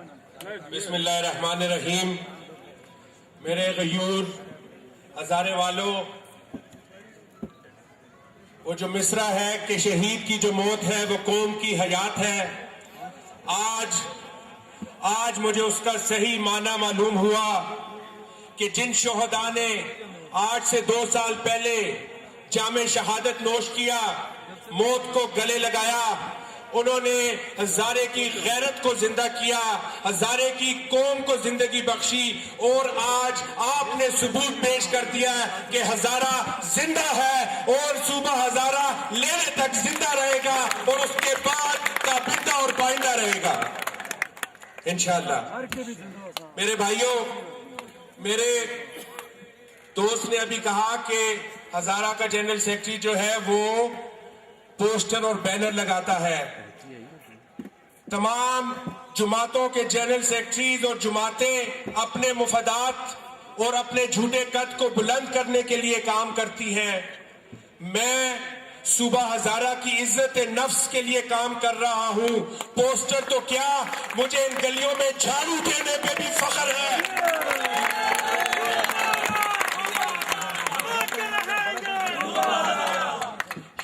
بسم اللہ الرحمن الرحیم. میرے غیور ہزارے والوں، وہ جو مصرع ہے کہ شہید کی جو موت ہے وہ قوم کی حیات ہے، آج مجھے اس کا صحیح معنی معلوم ہوا کہ جن شہداء نے آج سے 2 سال پہلے جام شہادت نوش کیا، موت کو گلے لگایا، انہوں نے ہزارے کی غیرت کو زندہ کیا، ہزارے کی قوم کو زندگی بخشی، اور آج آپ نے ثبوت پیش کر دیا کہ ہزارہ زندہ ہے اور صوبہ ہزارہ لینے تک زندہ رہے گا اور اس کے بعد تابندہ اور پائندہ رہے گا انشاءاللہ. میرے بھائیوں، میرے دوست نے ابھی کہا کہ ہزارہ کا جنرل سیکرٹری جو ہے وہ پوسٹر اور بینر لگاتا ہے. تمام جماعتوں کے جنرل سیکرٹریز اور جماعتیں اپنے مفادات اور اپنے جھوٹے قد کو بلند کرنے کے لیے کام کرتی ہیں. میں صوبہ ہزارہ کی عزت نفس کے لیے کام کر رہا ہوں. پوسٹر تو کیا، مجھے ان گلیوں میں جھاڑو دینے پہ بھی فخر ہے.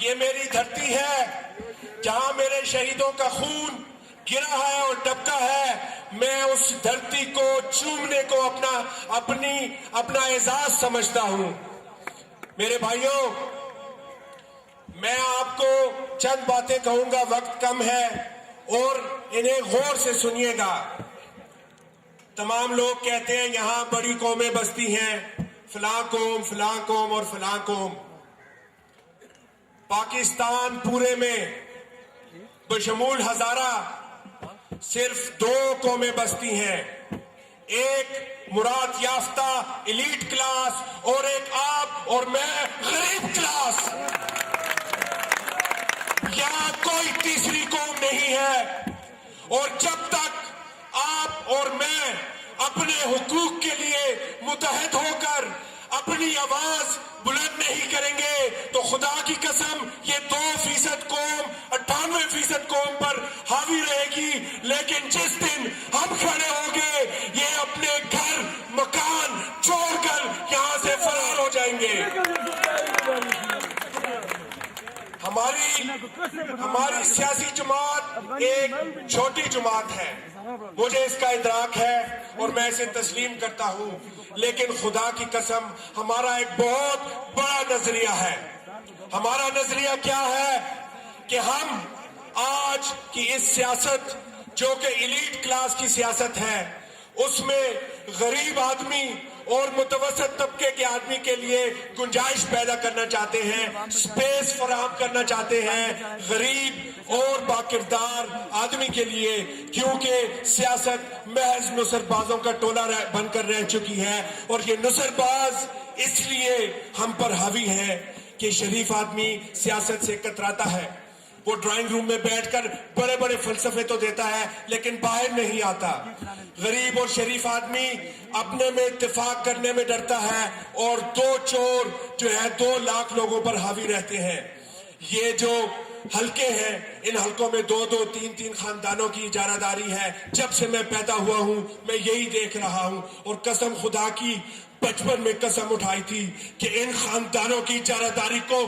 یہ میری دھرتی ہے جہاں میرے شہیدوں کا خون گرا ہے اور ٹپکا ہے. میں اس دھرتی کو چومنے کو اپنا اعزاز سمجھتا ہوں. میرے بھائیوں، میں آپ کو چند باتیں کہوں گا، وقت کم ہے اور انہیں غور سے سنیے گا. تمام لوگ کہتے ہیں یہاں بڑی قومیں بستی ہیں، فلاں قوم اور فلاں قوم. پاکستان پورے میں بشمول ہزارہ صرف 2 قومیں بستی ہیں، ایک مراد یافتہ ایلیٹ کلاس اور ایک آپ اور میں غریب کلاس. یہاں کوئی تیسری قوم نہیں ہے، اور جب تک آپ اور میں اپنے حقوق کے لیے متحد ہو کر اپنی آواز بلند نہیں کریں گے تو خدا کی قسم یہ 2% قوم 98% قوم پر حاوی رہے گی. لیکن جس دن ہم کھڑے ہوں گے یہ اپنے گھر مکان چھوڑ کر یہاں سے فرار ہو جائیں گے. ہماری سیاسی جماعت ایک چھوٹی جماعت ہے، مجھے اس کا ادراک ہے اور میں اسے تسلیم کرتا ہوں. لیکن خدا کی قسم ہمارا ایک بہت بڑا نظریہ ہے. ہمارا نظریہ کیا ہے کہ ہم آج کی اس سیاست جو کہ ایلیٹ کلاس کی سیاست ہے، اس میں غریب آدمی اور متوسط طبقے کے آدمی کے لیے گنجائش پیدا کرنا چاہتے ہیں، سپیس فراہم کرنا چاہتے ہیں غریب اور باکردار آدمی کے لیے، کیونکہ سیاست محض نصر بازوں کا ٹولہ بن کر رہ چکی ہے. اور یہ نصر باز اس لیے ہم پر حاوی ہے کہ شریف آدمی سیاست سے کتراتا ہے. وہ ڈرائنگ روم میں بیٹھ کر بڑے بڑے فلسفے تو دیتا ہے لیکن باہر نہیں آتا. غریب اور شریف آدمی اپنے میں اتفاق کرنے میں ڈرتا ہے، اور 2 چور جو ہے 2 لاکھ لوگوں پر حاوی رہتے ہیں. یہ جو حلقے ہیں، ان حلقوں میں 2 3 خاندانوں کی اجارہ داری ہے. جب سے میں پیدا ہوا ہوں میں یہی دیکھ رہا ہوں، اور قسم خدا کی بچپن میں قسم اٹھائی تھی کہ ان خاندانوں کی اجارہ داری کو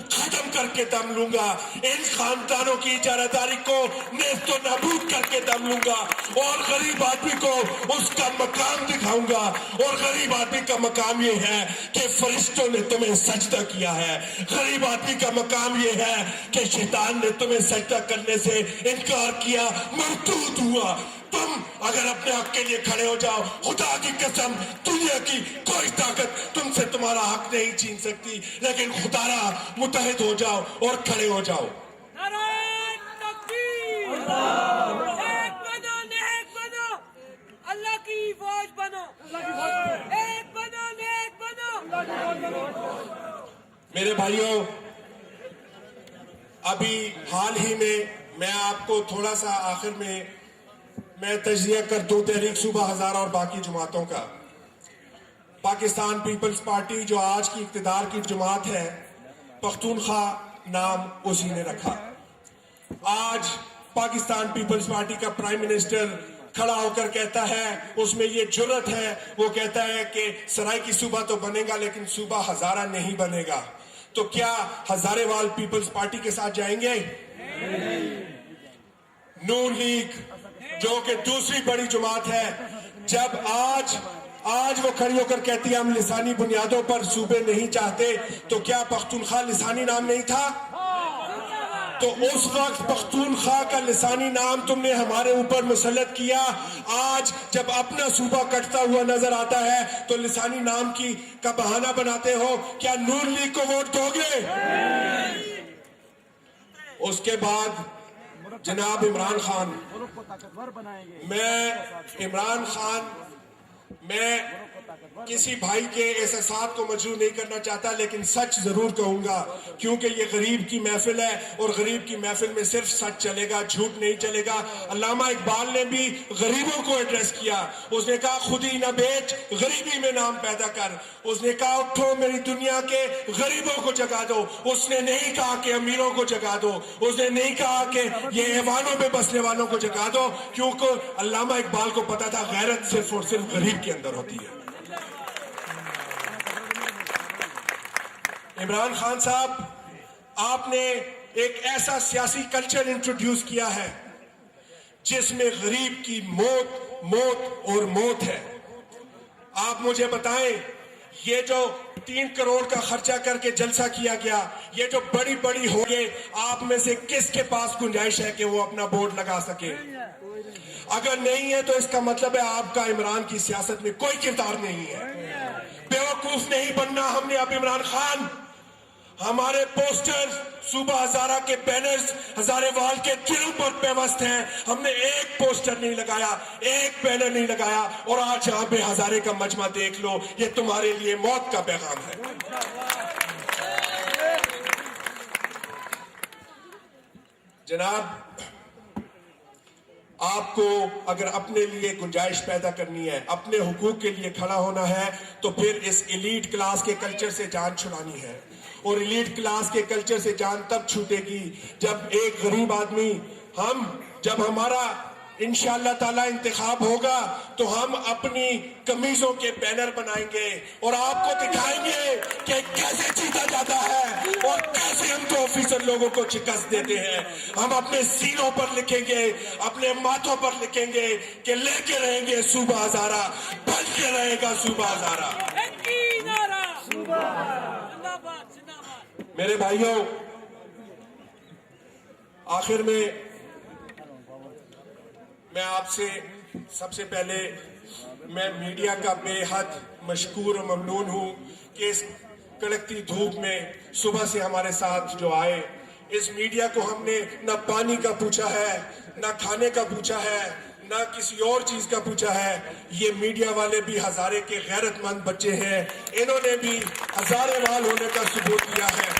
ختم کر کے دم لوں گا، ان خاندانوں کی اجارہ داری کو نیست و نابود کر کے دم لوں گا، اور غریب آدمی کو اس کا مقام دکھاؤں گا. اور غریب آدمی کا مقام یہ ہے کہ فرشتوں نے تمہیں سجدہ کیا ہے. غریب آدمی کا مقام یہ ہے کہ شیطان نے تمہیں سجدہ کرنے سے انکار کیا، مردود ہوا. تم اگر اپنے حق کے لیے کھڑے ہو جاؤ، خدا کی قسم دنیا کی کوئی طاقت تم سے تمہارا حق نہیں چھین سکتی. لیکن خدا را متحد ہو جاؤ اور کھڑے ہو جاؤ. نعرہ تکبیر! ایک بنو، نیک بنو، اللہ کی فوج بنو. ایک بنو، نیک بنو. میرے بھائیوں، ابھی حال ہی میں آپ کو تھوڑا سا آخر میں تجزیہ کر دوں تحریک صوبہ ہزارہ اور باقی جماعتوں کا. پاکستان پیپلز پارٹی جو آج کی اقتدار کی جماعت ہے، پختونخوا نام اسی نے رکھا. آج پاکستان پیپلز پارٹی کا پرائم منسٹر کھڑا ہو کر کہتا ہے, اس میں یہ جرت ہے, وہ کہتا ہے کہ سرائے کی صوبہ تو بنے گا لیکن صوبہ ہزارہ نہیں بنے گا. تو کیا ہزارے وال پیپلز پارٹی کے ساتھ جائیں گے؟ نون لیگ جو کہ دوسری بڑی جماعت ہے, جب آج وہ کھڑی ہو کر کہتی ہے ہم لسانی بنیادوں پر صوبے نہیں چاہتے, تو کیا پختونخوا لسانی نام نہیں تھا؟ تو اس وقت پختونخوا کا لسانی نام تم نے ہمارے اوپر مسلط کیا. آج جب اپنا صوبہ کٹتا ہوا نظر آتا ہے تو لسانی نام کا بہانہ بناتے ہو. کیا نون لیگ کو ووٹ دو گے؟ اس کے بعد جناب عمران خان, میں کسی بھائی کے احساسات کو مجروح نہیں کرنا چاہتا, لیکن سچ ضرور کہوں گا کیونکہ یہ غریب کی محفل ہے اور غریب کی محفل میں صرف سچ چلے گا, جھوٹ نہیں چلے گا. علامہ اقبال نے بھی غریبوں کو ایڈریس کیا. اس نے کہا خود ہی نہ بیچ غریبی میں نام پیدا کر. اس نے کہا اٹھو میری دنیا کے غریبوں کو جگا دو. اس نے نہیں کہا کہ امیروں کو جگا دو. اس نے نہیں کہا کہ یہ ایوانوں میں بسنے والوں کو جگا دو, کیونکہ علامہ اقبال کو پتا تھا غیرت صرف اور صرف غریب کے اندر ہوتی ہے. عمران خان صاحب, آپ نے ایک ایسا سیاسی کلچر انٹروڈیوس کیا ہے جس میں غریب کی موت اور موت ہے. آپ مجھے بتائیں, یہ جو 3 کروڑ کا خرچہ کر کے جلسہ کیا گیا, یہ جو بڑی ہو گئے, آپ میں سے کس کے پاس گنجائش ہے کہ وہ اپنا بورڈ لگا سکے؟ اگر نہیں ہے تو اس کا مطلب ہے آپ کا عمران کی سیاست میں کوئی کردار نہیں ہے. بیوقوف نہیں بننا ہم نے اب عمران خان. ہمارے پوسٹر صوبہ ہزارہ کے بینرز ہزارے وال کے دلوں پر پیوست ہیں. ہم نے ایک پوسٹر نہیں لگایا, ایک بینر نہیں لگایا, اور آج یہاں پہ ہزارے کا مجمع دیکھ لو, یہ تمہارے لیے موت کا پیغام ہے. جناب, آپ کو اگر اپنے لیے گنجائش پیدا کرنی ہے, اپنے حقوق کے لیے کھڑا ہونا ہے, تو پھر اس ایلیٹ کلاس کے کلچر سے جان چھڑانی ہے. اور ایلیٹ کلاس کے کلچر سے جان تب چھوٹے گی جب ایک غریب آدمی, جب ہمارا انشاءاللہ تعالی انتخاب ہوگا تو ہم اپنی قمیصوں کے بینر بنائیں گے اور آپ کو دکھائیں گے کہ کیسے جیتا جاتا ہے اور کیسے ہم تو آفیسر لوگوں کو شکست دیتے ہیں. ہم اپنے سینوں پر لکھیں گے, اپنے ماتھوں پر لکھیں گے کہ لے کے رہیں گے صوبہ ہزارہ, بن کے رہے گا صوبہ ہزارہ. میرے بھائیوں, آخر میں آپ سے سب سے پہلے میں میڈیا کا بے حد مشکور و ممنون ہوں کہ اس کڑکتی دھوپ میں صبح سے ہمارے ساتھ جو آئے. اس میڈیا کو ہم نے نہ پانی کا پوچھا ہے, نہ کھانے کا پوچھا ہے, نہ کسی اور چیز کا پوچھا ہے. یہ میڈیا والے بھی ہزارے کے غیرت مند بچے ہیں, انہوں نے بھی ہزارے وال ہونے کا ثبوت دیا ہے.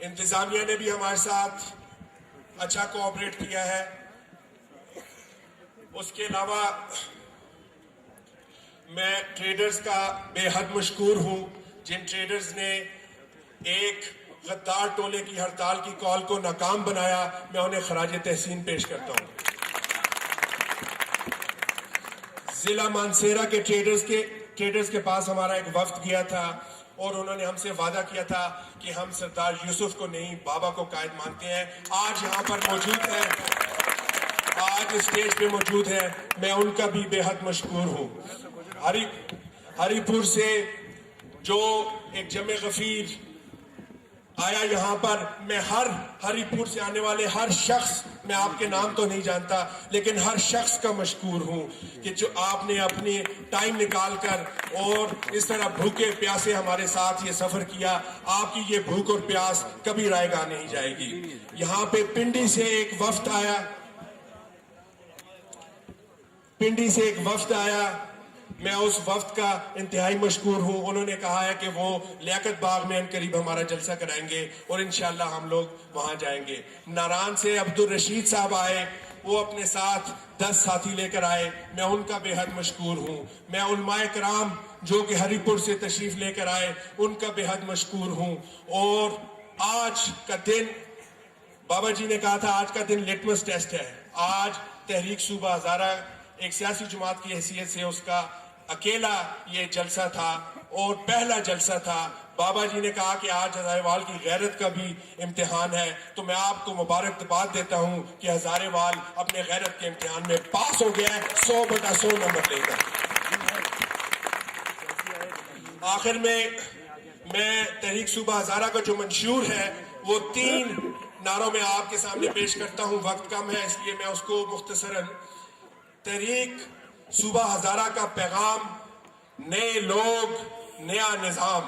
انتظامیہ نے بھی ہمارے ساتھ اچھا کوآپریٹ کیا ہے. اس کے علاوہ میں ٹریڈرز کا بے حد مشکور ہوں, جن ٹریڈرز نے ایک غدار ٹولے کی ہڑتال کی کال کو ناکام بنایا. میں انہیں خراج تحسین پیش کرتا ہوں. ضلع مانسیرا کے ٹریڈرز کے پاس ہمارا ایک وفد گیا تھا اور انہوں نے ہم سے وعدہ کیا تھا کہ ہم سردار یوسف کو نہیں بابا کو قائد مانتے ہیں. آج یہاں پر موجود ہیں, آج اسٹیج پہ موجود ہیں, میں ان کا بھی بے حد مشکور ہوں. ہری پور سے جو ایک جمع غفیر آیا یہاں پر, میں ہری پور سے آنے والے ہر شخص, میں آپ کے نام تو نہیں جانتا لیکن ہر شخص کا مشکور ہوں کہ جو آپ نے اپنی ٹائم نکال کر اور اس طرح بھوکے پیاسے ہمارے ساتھ یہ سفر کیا. آپ کی یہ بھوک اور پیاس کبھی رائے گاہ نہیں جائے گی. یہاں پہ پنڈی سے ایک وفد آیا, میں اس وفد کا انتہائی مشکور ہوں. انہوں نے کہا ہے کہ وہ لیاقت باغ میں قریب ہمارا جلسہ کرائیں گے اور انشاءاللہ ہم لوگ وہاں جائیں گے. ناران سے عبدالرشید صاحب آئے, وہ اپنے ساتھ 10 ساتھی لے کر آئے, میں ان کا بے حد مشکور ہوں. میں علماء کرام جو کہ ہری پور سے تشریف لے کر آئے, ان کا بے حد مشکور ہوں. اور آج کا دن بابا جی نے کہا تھا آج کا دن لٹمس ٹیسٹ ہے. آج تحریک صوبہ ہزارہ ایک سیاسی جماعت کی حیثیت سے اس کا اکیلا یہ جلسہ تھا اور پہلا جلسہ تھا. بابا جی نے کہا کہ آج ہزارے وال کی غیرت کا بھی امتحان ہے, تو میں آپ کو مبارکباد دیتا ہوں کہ ہزارے وال اپنے غیرت کے امتحان میں پاس ہو گیا ہے 100/100 نمبر لے کر. آخر میں تحریک صوبہ ہزارہ کا جو منشور ہے وہ 3 نعروں میں آپ کے سامنے پیش کرتا ہوں. وقت کم ہے اس لیے میں اس کو مختصراً. تحریک صوبہ ہزارہ کا پیغام, نئے لوگ نیا نظام.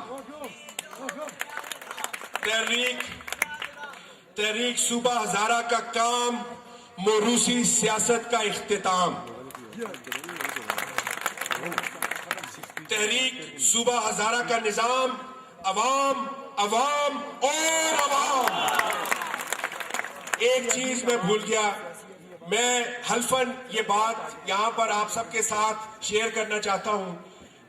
تحریک صوبہ ہزارہ کا کام, موروثی سیاست کا اختتام. تحریک صوبہ ہزارہ کا نظام, عوام عوام اور عوام. ایک چیز میں بھول گیا, میں حلفاً یہ بات یہاں پر آپ سب کے ساتھ شیئر کرنا چاہتا ہوں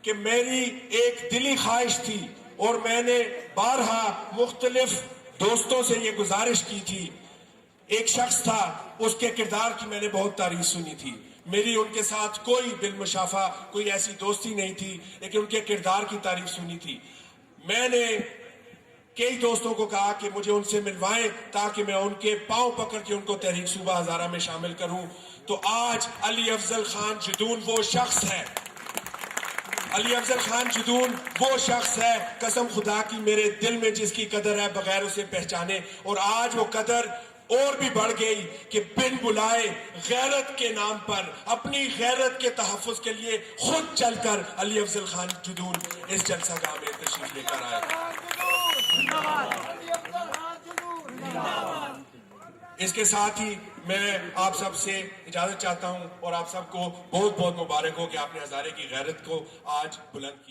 کہ میری ایک دلی خواہش تھی اور میں نے بارہا مختلف دوستوں سے یہ گزارش کی تھی. ایک شخص تھا, اس کے کردار کی میں نے بہت تعریف سنی تھی. میری ان کے ساتھ کوئی بالمشافہ کوئی ایسی دوستی نہیں تھی, لیکن ان کے کردار کی تعریف سنی تھی. میں نے کئی دوستوں کو کہا کہ مجھے ان سے ملوائیں تاکہ میں ان کے پاؤں پکڑ کے ان کو تحریک صوبہ ہزارہ میں شامل کروں. تو آج علی افضل خان جدون وہ شخص ہے, علی افضل خان جدون وہ شخص ہے قسم خدا کی میرے دل میں جس کی قدر ہے بغیر اسے پہچانے. اور آج وہ قدر اور بھی بڑھ گئی کہ بن بلائے غیرت کے نام پر اپنی غیرت کے تحفظ کے لیے خود چل کر علی افضل خان جدون اس جلسہ گاہ میں تشریف لے کر آئے. اس کے ساتھ ہی میں آپ سب سے اجازت چاہتا ہوں اور آپ سب کو بہت بہت مبارک ہو کہ آپ نے ہزارے کی غیرت کو آج بلند کیا.